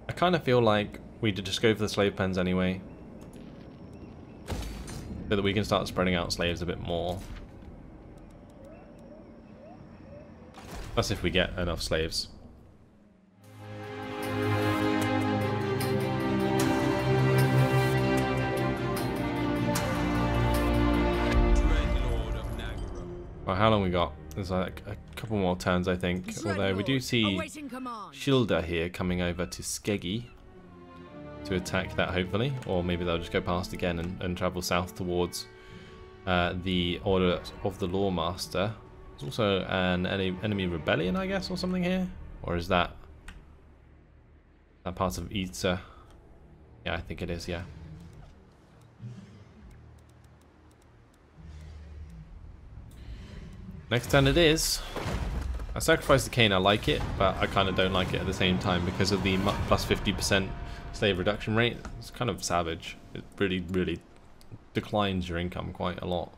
I kind of feel like we could just go for the slave pens anyway, so that we can start spreading out slaves a bit more. That's if we get enough slaves. Well, how long we got? There's like a couple more turns, I think. Although we do see Shilda here coming over to Skeggy to attack that, hopefully. Or maybe they'll just go past again and travel south towards the Order of the Lawmaster. There's also an enemy rebellion, I guess, or something here? Or is that part of Itza? Yeah, I think it is, yeah. Next turn it is. I sacrifice the cane, I like it, but I kind of don't like it at the same time because of the plus 50% slave reduction rate. It's kind of savage. It really, really declines your income quite a lot.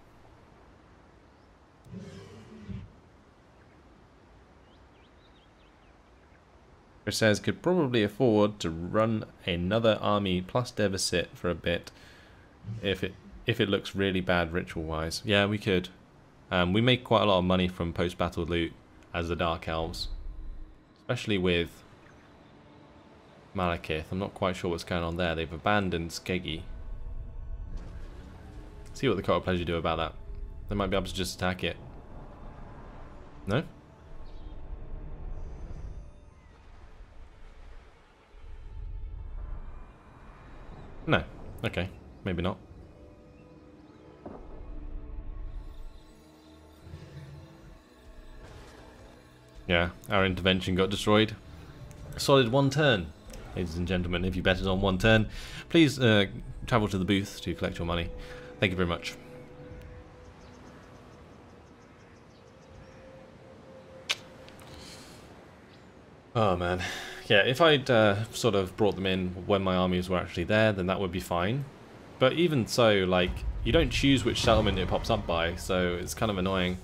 Which says could probably afford to run another army plus deficit for a bit if it looks really bad ritual wise. Yeah, we could. We make quite a lot of money from post-battle loot as the Dark Elves, especially with Malekith. I'm not quite sure what's going on there. They've abandoned Skeggy. See what the Court of Pleasure do about that. They might be able to just attack it. No? No. Okay. Maybe not. Yeah, our intervention got destroyed. A solid one turn. Ladies and gentlemen, if you bet it on one turn, please travel to the booth to collect your money. Thank you very much. Oh man. Yeah, if I'd sort of brought them in when my armies were actually there, then that would be fine. But even so, like, you don't choose which settlement it pops up by, so it's kind of annoying.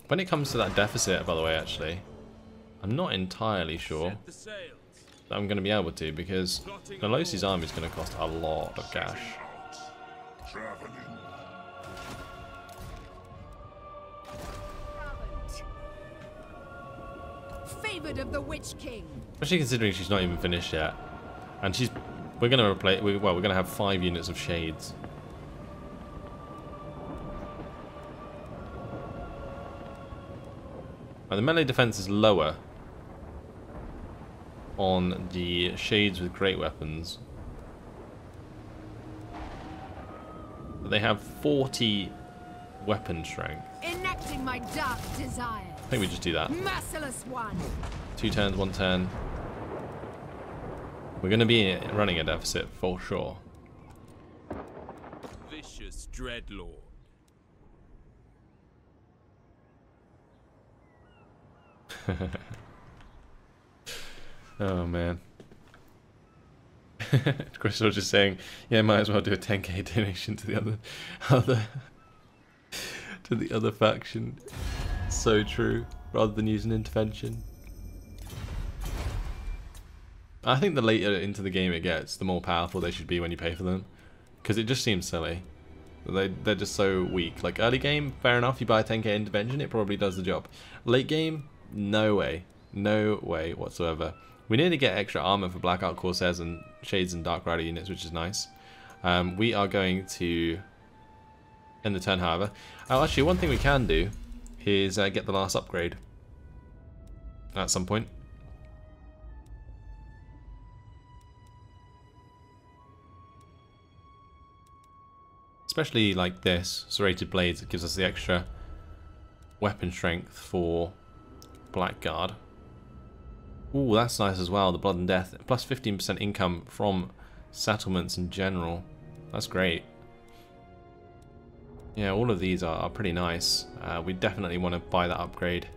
When it comes to that deficit, by the way, actually, I'm not entirely sure that I'm going to be able to, because Nolosi's army is going to cost a lot of cash. Favored of the Witch King. Especially considering she's not even finished yet, and we're going to replace. Well, we're going to have 5 units of shades. Now, the melee defense is lower on the shades with great weapons, but they have 40 weapon strength. Enacting my dark desire. I think we just do that. Merciless one. 2 turns, 1 turn. We're going to be running a deficit for sure. Vicious dreadlord. Oh man. Chris was just saying, yeah, might as well do a 10k donation to the other faction. So true, rather than use an intervention. I think the later into the game it gets, the more powerful they should be when you pay for them, because it just seems silly. They're just so weak. Like early game, fair enough, you buy a 10k intervention, it probably does the job. Late game, no way. No way whatsoever. We need to get extra armor for Blackout Corsairs and Shades and Dark Rider units, which is nice. We are going to end the turn, however. Oh, actually, one thing we can do is get the last upgrade at some point. Especially like this, Serrated Blades, it gives us the extra weapon strength for Blackguard. Ooh, that's nice as well, the Blood and Death. Plus 15% income from settlements in general. That's great. Yeah, all of these are pretty nice. We definitely want to buy that upgrade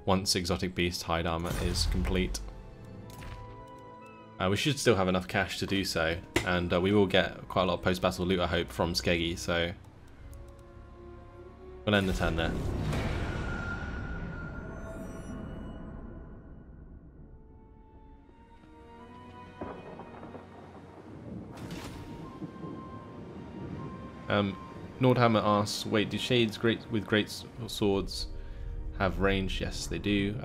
once Exotic Beast Hide Armor is complete. We should still have enough cash to do so, and we will get quite a lot of post-battle loot, I hope, from Skeggy, so we'll end the turn there. Nordhammer asks, wait, do shades with great swords have range? Yes, they do.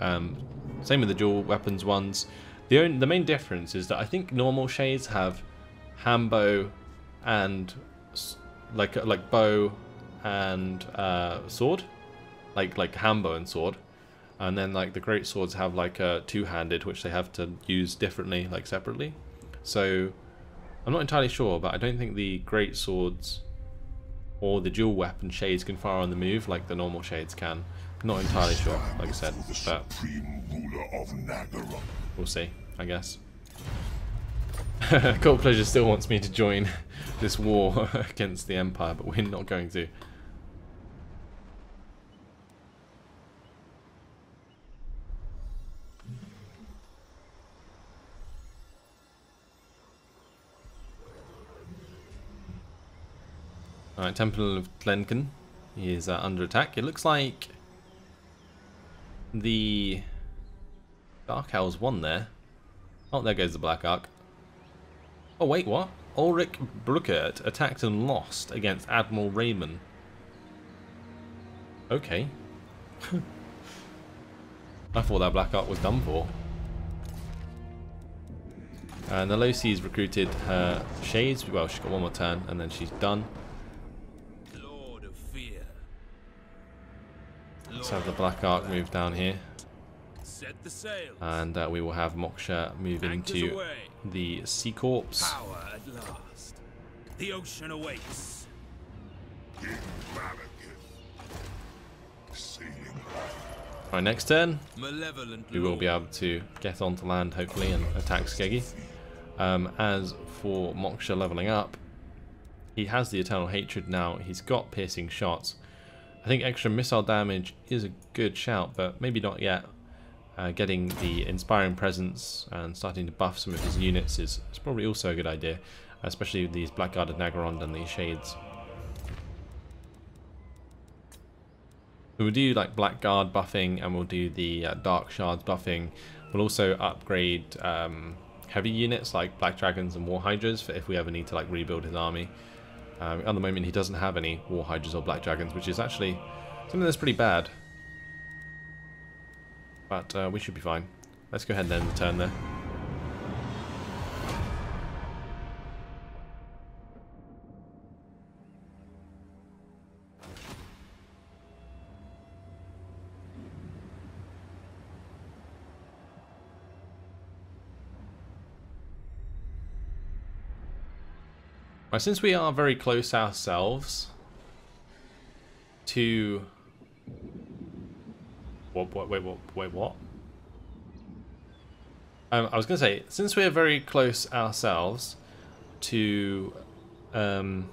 Same with the dual weapons ones. The main difference is that I think normal shades have hambo and like bow and sword, like hambo and sword, and then like the great swords have like a two-handed, which they have to use differently, like separately. So I'm not entirely sure, but I don't think the great swords or the dual weapon shades can fire on the move like the normal shades can. Not entirely sure, like I said, but we'll see, I guess. Cold Pleasure still wants me to join this war against the Empire, but we're not going to. Alright, Temple of Glenkin is under attack. It looks like the Dark Elves won there. Oh, there goes the Black Ark. Oh wait, what? Ulrich Bruckert attacked and lost against Admiral Raymond. Okay. I thought that Black Ark was done for. And Nelosi's recruited her shades. Well, she's got one more turn and then she's done. Lord of Fear. Let's have the Black Ark move down here. Set the sails. And we will have Moksha move into the Sea Corps. Power at last. The ocean awaits. King Malekith. Sailing Right, next turn, Malevolent we will be able to get onto land, hopefully, and attack Skeggy. As for Moksha leveling up, he has the Eternal Hatred now. He's got piercing shots. I think extra missile damage is a good shout, but maybe not yet. Getting the Inspiring Presence and starting to buff some of his units is probably also a good idea, especially with these Blackguarded Nagarond and these Shades. We'll do like Blackguard buffing, and we'll do the Dark Shards buffing. We'll also upgrade heavy units like Black Dragons and War Hydras for if we ever need to like rebuild his army. At the moment he doesn't have any War Hydras or Black Dragons, which is actually something that's pretty bad. But we should be fine. Let's go ahead and end the turn there. Right, since we are very close ourselves to... Wait, what? I was going to say, since we are very close ourselves to doing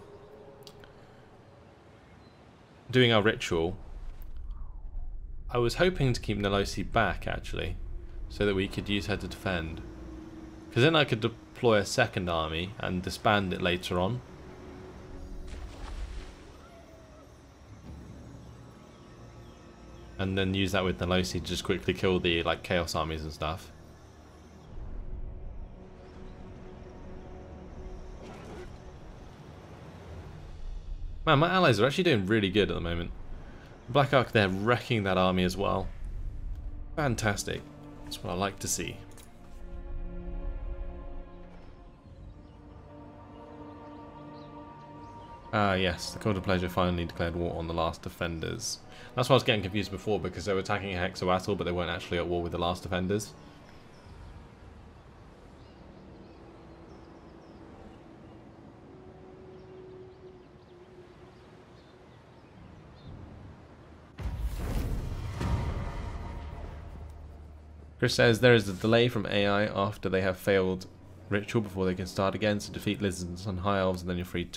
our ritual, I was hoping to keep Nelosi back, actually, so that we could use her to defend. Because then I could deploy a second army and disband it later on. And then use that with Nelosi to just quickly kill the like chaos armies and stuff. Man, my allies are actually doing really good at the moment. Black Ark, they're wrecking that army as well. Fantastic. That's what I like to see. Ah, yes, the Cult of Pleasure finally declared war on the last defenders. That's why I was getting confused before, because they were attacking a Hexawattle, but they weren't actually at war with the last defenders. Chris says there is a delay from AI after they have failed ritual before they can start again, so defeat lizards and high elves and then you're free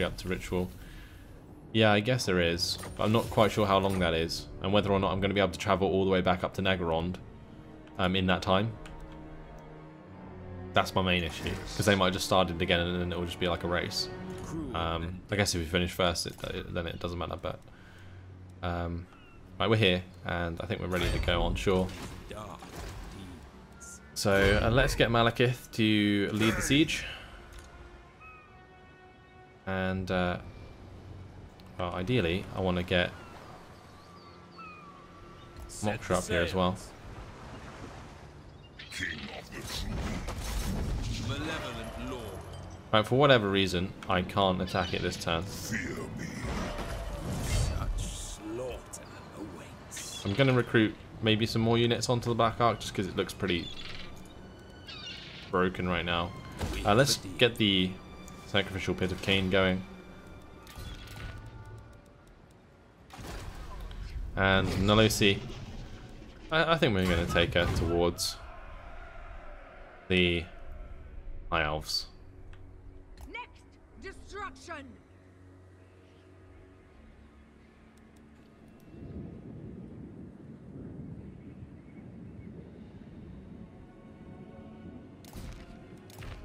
up to ritual. Yeah, I guess there is. But I'm not quite sure how long that is, and whether or not I'm going to be able to travel all the way back up to Nagarond in that time. That's my main issue, because they might have just started again and then it will just be like a race. I guess if we finish first, then it doesn't matter, but... right, we're here, and I think we're ready to go on shore. So let's get Malekith to lead the siege. And Well, ideally, I want to get Moksha up here as well. King of the truth. Malevolent lord. Right, for whatever reason, I can't attack it this turn. Fear me. Such slaughter awaits. I'm going to recruit maybe some more units onto the Black Ark just because it looks pretty broken right now. Let's get the Sacrificial Pit of Cain going. And Nalosi, I think we're going to take her towards the High Elves. Next, destruction.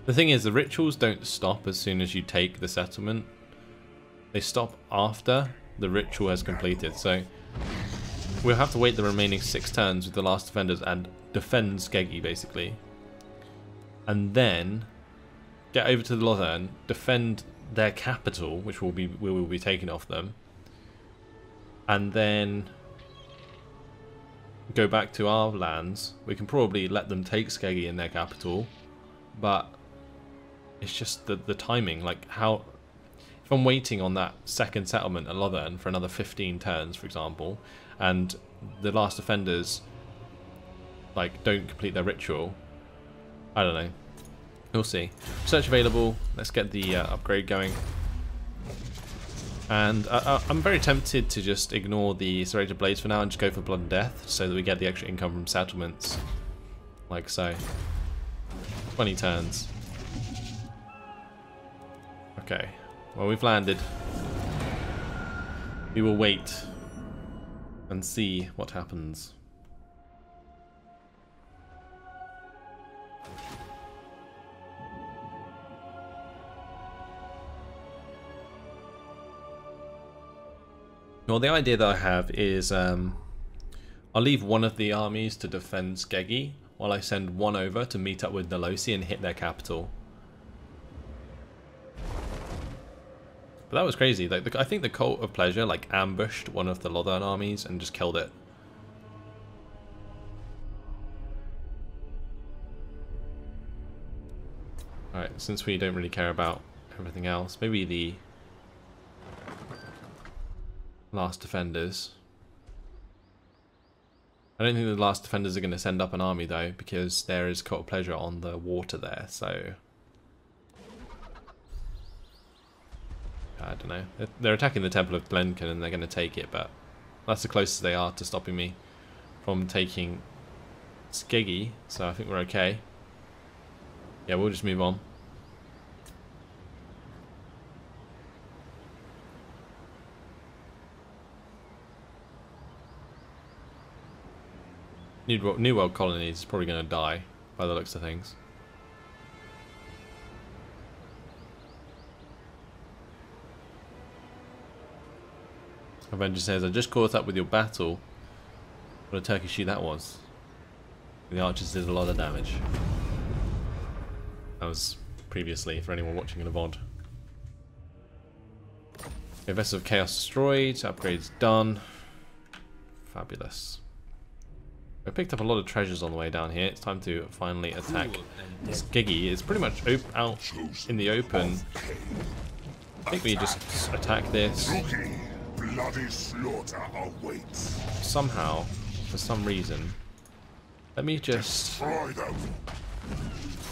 The thing is, the rituals don't stop as soon as you take the settlement. They stop after the ritual has completed. So we'll have to wait the remaining 6 turns with the last defenders and defend Skeggi, basically. And then get over to the Lothern, defend their capital, which we will be taking off them. And then go back to our lands. We can probably let them take Skeggi in their capital, but it's just the timing, like how, if I'm waiting on that second settlement at Lothern for another 15 turns, for example, and the last defenders like don't complete their ritual, I don't know. We'll see. Research available. Let's get the upgrade going. And I'm very tempted to just ignore the Serrated Blades for now and just go for Blood and Death so that we get the extra income from settlements. Like so. 20 turns. Okay. Well, we've landed. We will wait and see what happens. Well, the idea that I have is I'll leave one of the armies to defend Skeggi while I send one over to meet up with Nalosi and hit their capital. But that was crazy. Like, I think the Cult of Pleasure like ambushed one of the Lothern armies and just killed it. Alright, since we don't really care about everything else, maybe the last defenders. I don't think the last defenders are going to send up an army though, because there is Cult of Pleasure on the water there, so I don't know. They're attacking the Temple of Glenkin and they're going to take it, but that's the closest they are to stopping me from taking Skeggi, so I think we're okay. Yeah, we'll just move on. New World Colonies is probably going to die by the looks of things. Avenger says, I just caught up with your battle. What a Turkish shoe that was. The archers did a lot of damage. That was previously for anyone watching in a VOD. Okay, Vessel of Chaos destroyed, upgrades done. Fabulous. I picked up a lot of treasures on the way down here. It's time to finally attack Skeggi. It's pretty much out in the open. I think we just attack this. Bloody slaughter awaits. Somehow, for some reason, let me just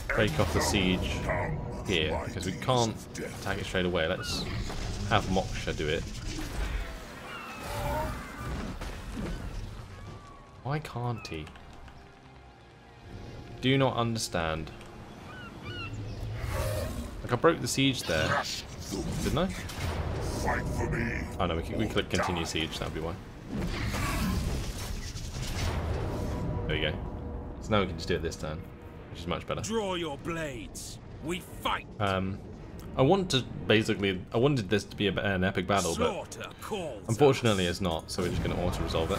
break off the siege here, because we can't attack it straight away. Let's have Moksha do it. Why can't he? Do not understand. Like, I broke the siege there, didn't I? Fight for me. Oh no, we click continue siege, that'd be why. There you go. So now we can just do it this turn, which is much better. Draw your blades. We fight. I wanted this to be an epic battle, but unfortunately it's not, so we're just going to auto-resolve it.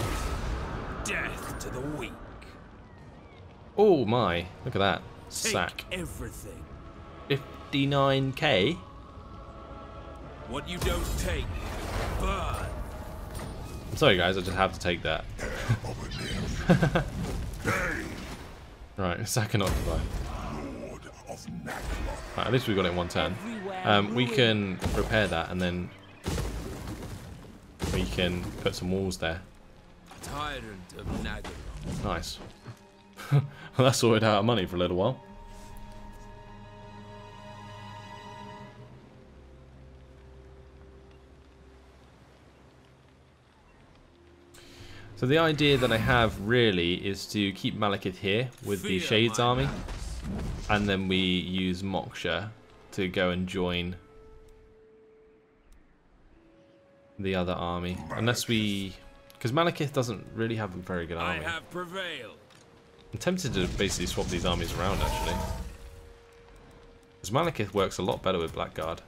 Death to the weak. Oh my, look at that. Sack. Take everything. 59k? What you don't take, burn. I'm sorry guys, I just have to take that. Right, second occupy. Right, at least we got it in one turn. We can repair that and then we can put some walls there. Tyrant of Nagaron. Nice. Well, that sorted out our money for a little while. So the idea that I have really is to keep Malekith here with the Shades army, and then we use Moksha to go and join the other army. Unless we... because Malekith doesn't really have a very good army. I have prevailed. I'm tempted to basically swap these armies around actually. Because Malekith works a lot better with Blackguard.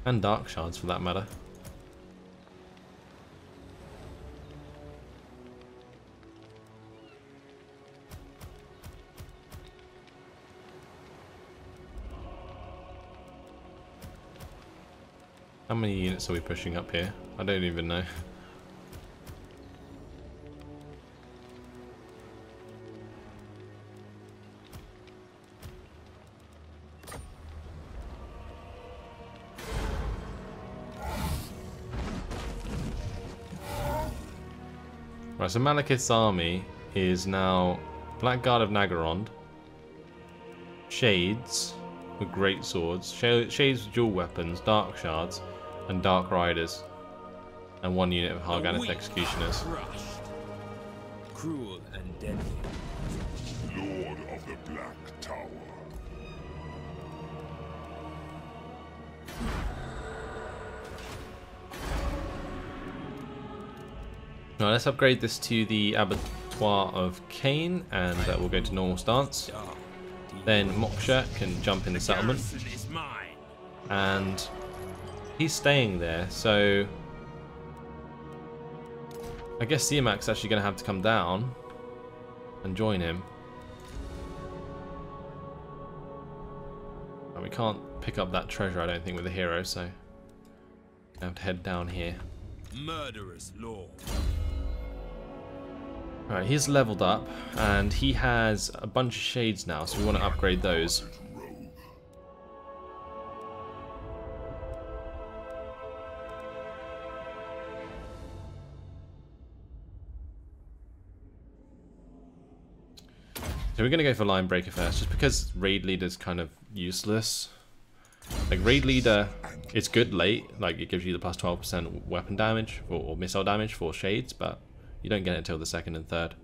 And Dark Shards for that matter. How many units are we pushing up here? I don't even know. Right, so Malekith's army is now Blackguard of Nagaron, Shades with great swords, Shades with dual weapons, Dark Shards, and Dark Riders, and one unit of Harganeth Executioners. Crushed. Cruel and deadly. Lord of the Black Tower. Now let's upgrade this to the Abattoir of Cain, and we'll go to normal stance. Then Moksha can jump in the settlement, Garrison is mine. and he's staying there, so I guess Siamak's actually going to have to come down and join him. And we can't pick up that treasure, I don't think, with a hero, so I have to head down here. Murderous lord. Alright, he's leveled up, and he has a bunch of shades now, so we want to upgrade those. So we're going to go for Line Breaker first, just because Raid Leader's kind of useless. Like, Raid Leader, it's good late, like it gives you the plus 12% weapon damage, or missile damage for Shades, but you don't get it until the second and third.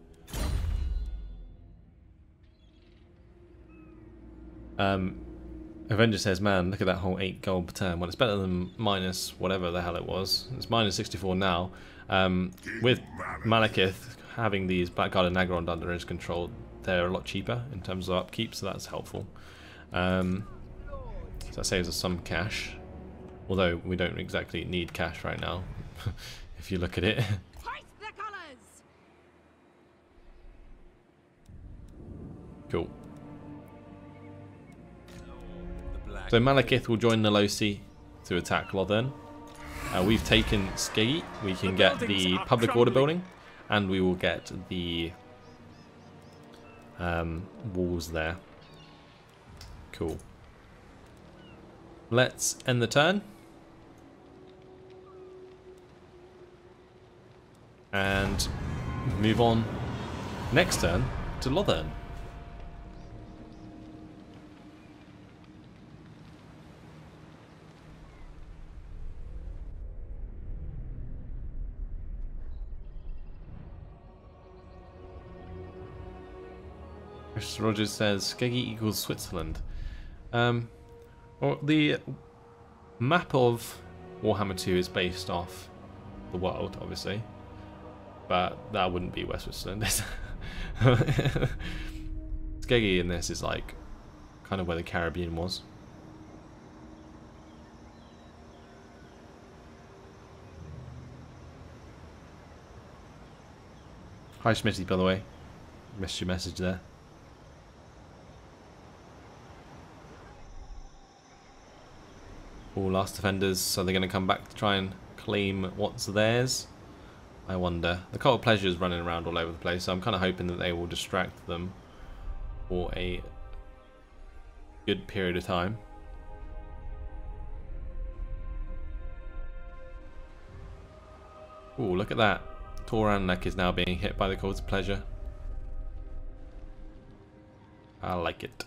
Avenger says, man, look at that whole 8 gold per turn. Well, it's better than minus whatever the hell it was. It's minus 64 now. With Malekith having these Blackguard and Nagaron under his control, they're a lot cheaper in terms of upkeep, so that's helpful. So that saves us some cash. Although we don't exactly need cash right now, if you look at it. Cool. So Malekith will join Nolosi to attack Lothern. We've taken Skeggy. We can get the public order building, and we will get the walls there. Cool. Let's end the turn. And move on next turn to Lothern. Chris Rogers says Skeggy equals Switzerland. Well, the map of Warhammer 2 is based off the world, obviously, but that wouldn't be West Switzerland. Skeggy in this is like kind of where the Caribbean was. Hi Smitty, by the way. Missed your message there. All last defenders, so they're going to come back to try and claim what's theirs. I wonder. The Cult of Pleasure is running around all over the place, so I'm kind of hoping that they will distract them for a good period of time. Ooh, look at that. Toranlek is now being hit by the Cult of Pleasure. I like it.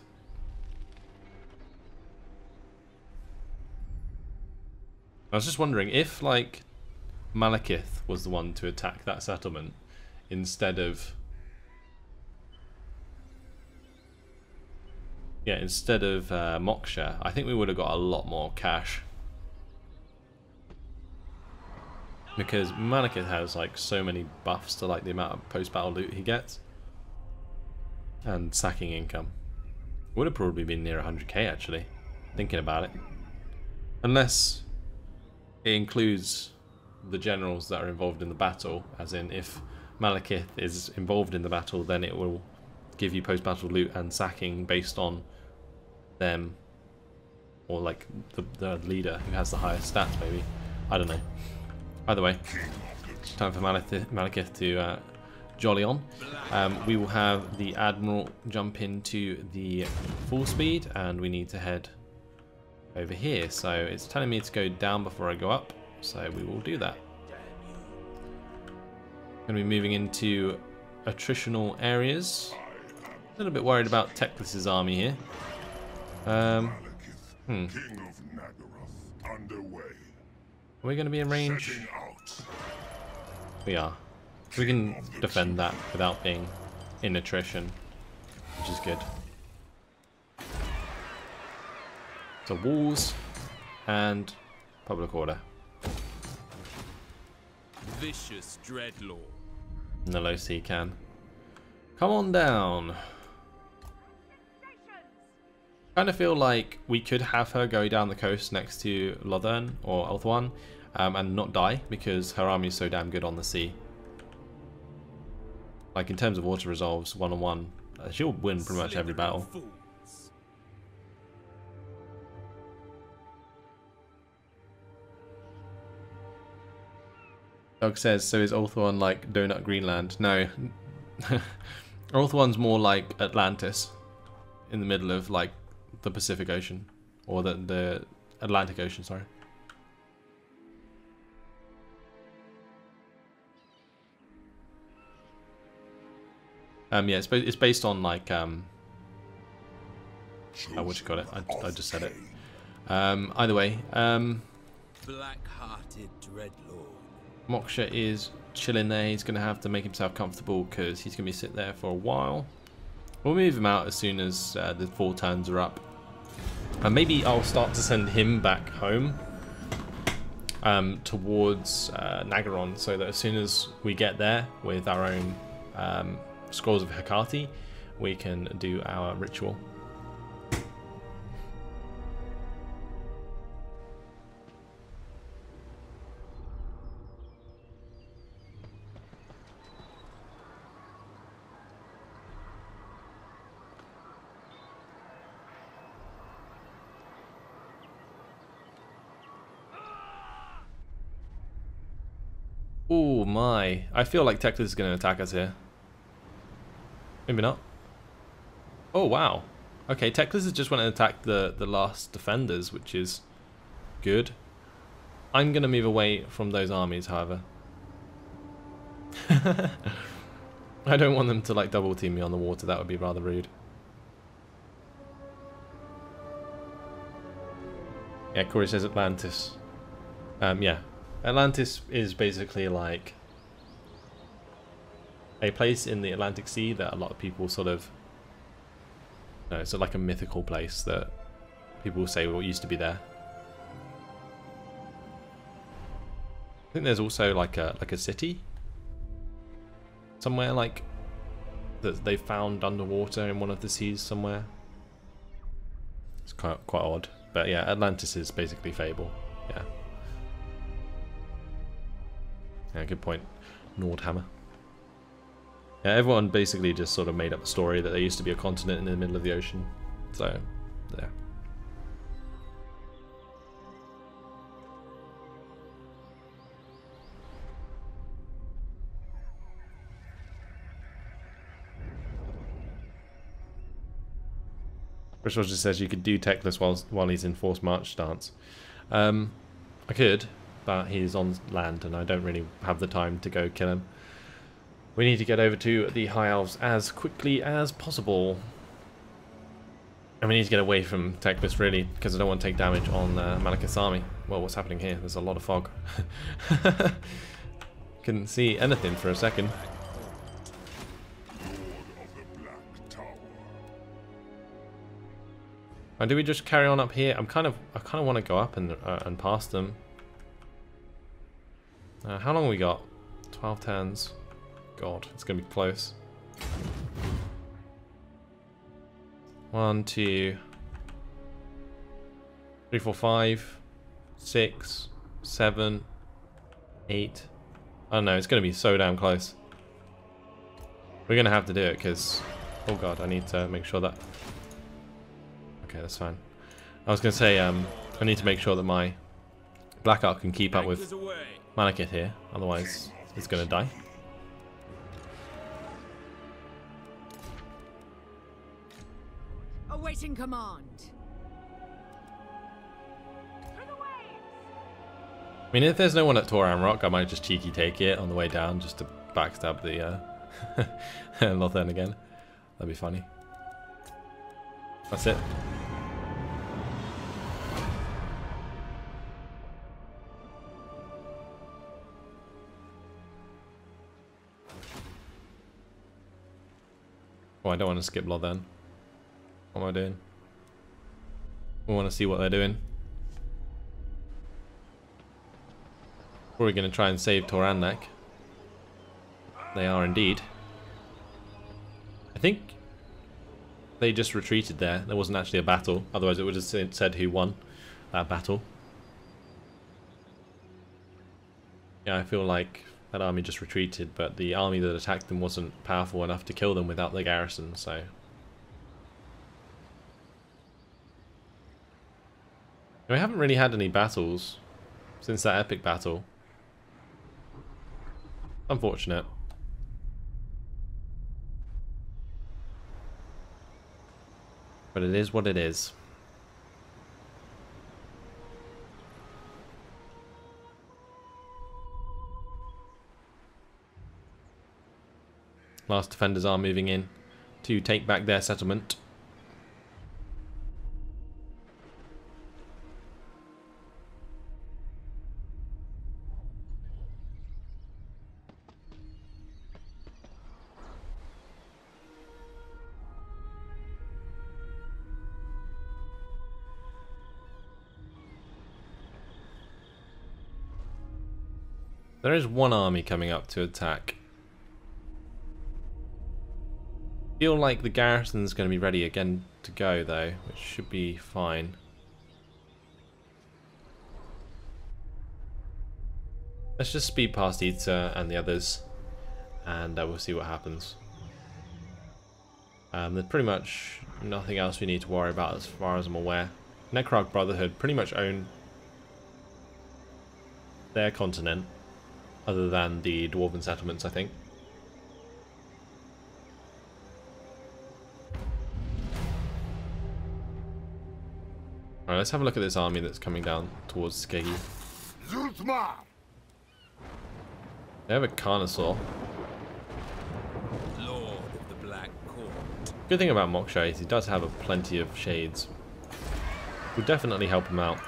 I was just wondering if, like, Malekith was the one to attack that settlement instead of... Yeah, instead of Moksha, I think we would have got a lot more cash. Because Malekith has, like, so many buffs to, like, the amount of post-battle loot he gets. And sacking income. Would have probably been near 100k, actually, thinking about it. Unless... it includes the generals that are involved in the battle, as in if Malekith is involved in the battle, then it will give you post-battle loot and sacking based on them, or like the leader who has the highest stats, maybe. I don't know. Either way, time for Malekith to jolly on. We will have the Admiral jump into the full speed, and we need to head over here, so it's telling me to go down before I go up, so we will do that. Going to be moving into attritional areas. A little bit worried about Teclis's army here. Are we going to be in range? We are. We can defend that without being in attrition, which is good. So walls and public order. Vicious dreadlord. And the low sea can. Come on down. Kind of feel like we could have her go down the coast next to Lothern or Ulthuan and not die because her army is so damn good on the sea. Like in terms of water resolves, 1-on-1, she'll win pretty much every battle. Doug says, so is Ulthuan like Donut Greenland? No. Ulthuan's more like Atlantis in the middle of like the Pacific Ocean. Or the Atlantic Ocean, sorry. Yeah, it's based on like what you call it? I just said it. Either way, Black-hearted dreadlord. Moksha is chilling there. He's going to have to make himself comfortable because he's going to be sitting there for a while. We'll move him out as soon as the 4 turns are up. And maybe I'll start to send him back home towards Nagaron, so that as soon as we get there with our own Scrolls of Hecate, we can do our ritual. Oh my, I feel like Teclis is going to attack us here. Maybe not. Oh wow. Okay, Teclis has just went and attacked the last defenders, which is good. I'm going to move away from those armies, however. I don't want them to like double team me on the water, that would be rather rude. Yeah, Corey says Atlantis. Yeah. Atlantis is basically like a place in the Atlantic Sea that a lot of people sort of... No, it's like a mythical place that people say what used to be there. I think there's also like a city somewhere like that they found underwater in one of the seas somewhere. It's quite odd, but yeah, Atlantis is basically fable. Yeah. Yeah, good point, Nordhammer. Yeah, everyone basically just sort of made up a story that there used to be a continent in the middle of the ocean. So, there. Bristol just says you could do Techless while he's in forced march stance. I could, but he's on land and I don't really have the time to go kill him. We need to get over to the High Elves as quickly as possible. And we need to get away from Techless really, because I don't want to take damage on Malekith's army. Well, what's happening here? There's a lot of fog. Couldn't see anything for a second. And do we just carry on up here? I kind of want to go up and past them. How long have we got? 12 turns. God, it's gonna be close. 1, 2, 3, 4, 5, 6, 7, 8. I don't know. It's gonna be so damn close. We're gonna have to do it because, oh god, I need to make sure that. Okay, that's fine. I was going to say, I need to make sure that my Black Ark can keep up with Malekith here, otherwise it's going to die. Awaiting command. I mean, if there's no one at Toran Rock, I might just cheeky take it on the way down just to backstab the Lothan again. That'd be funny. That's it. Oh, I don't want to skip Lothan. What am I doing? We want to see what they're doing. We're going to try and save Torannak. They are indeed. I think they just retreated there. There wasn't actually a battle. Otherwise it would have said who won that battle. Yeah, I feel like that army just retreated, but the army that attacked them wasn't powerful enough to kill them without the garrison, so... We haven't really had any battles since that epic battle. Unfortunate. But it is what it is. Last defenders are moving in to take back their settlement. There is one army coming up to attack. Feel like the garrison's going to be ready again to go though, which should be fine. Let's just speed past Ita and the others, and we'll see what happens. There's pretty much nothing else we need to worry about as far as I'm aware. Necrarch Brotherhood pretty much own their continent, other than the Dwarven settlements, I think. Alright, let's have a look at this army that's coming down towards Skeggy. They have a Carnosaur. Lord of the Black Court. Good thing about Moksha is he does have plenty of shades. Will definitely help him out.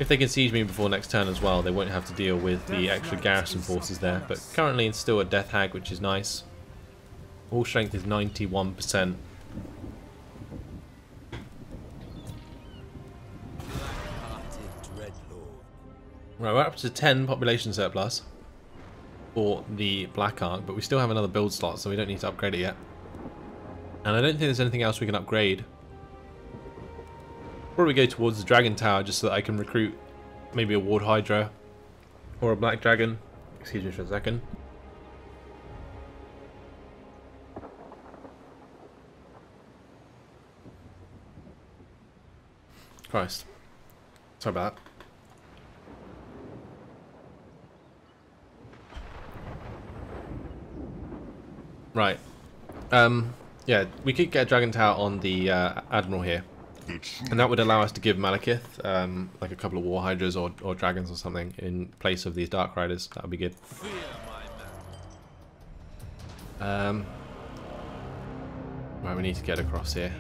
If they can siege me before next turn as well, they won't have to deal with the extra garrison forces there. But currently it's still a Death Hag, which is nice. All strength is 91%. Right, we're up to 10 population surplus for the Black Ark, but we still have another build slot, so we don't need to upgrade it yet. And I don't think there's anything else we can upgrade. Probably go towards the Dragon Tower just so that I can recruit maybe a Ward Hydra or a Black Dragon. Excuse me for a second. Christ. Sorry about that. Right. Yeah, we could get a Dragon Tower on the Admiral here. And that would allow us to give Malekith like a couple of War Hydras or Dragons or something in place of these Dark Riders. That would be good. Right, we need to get across here.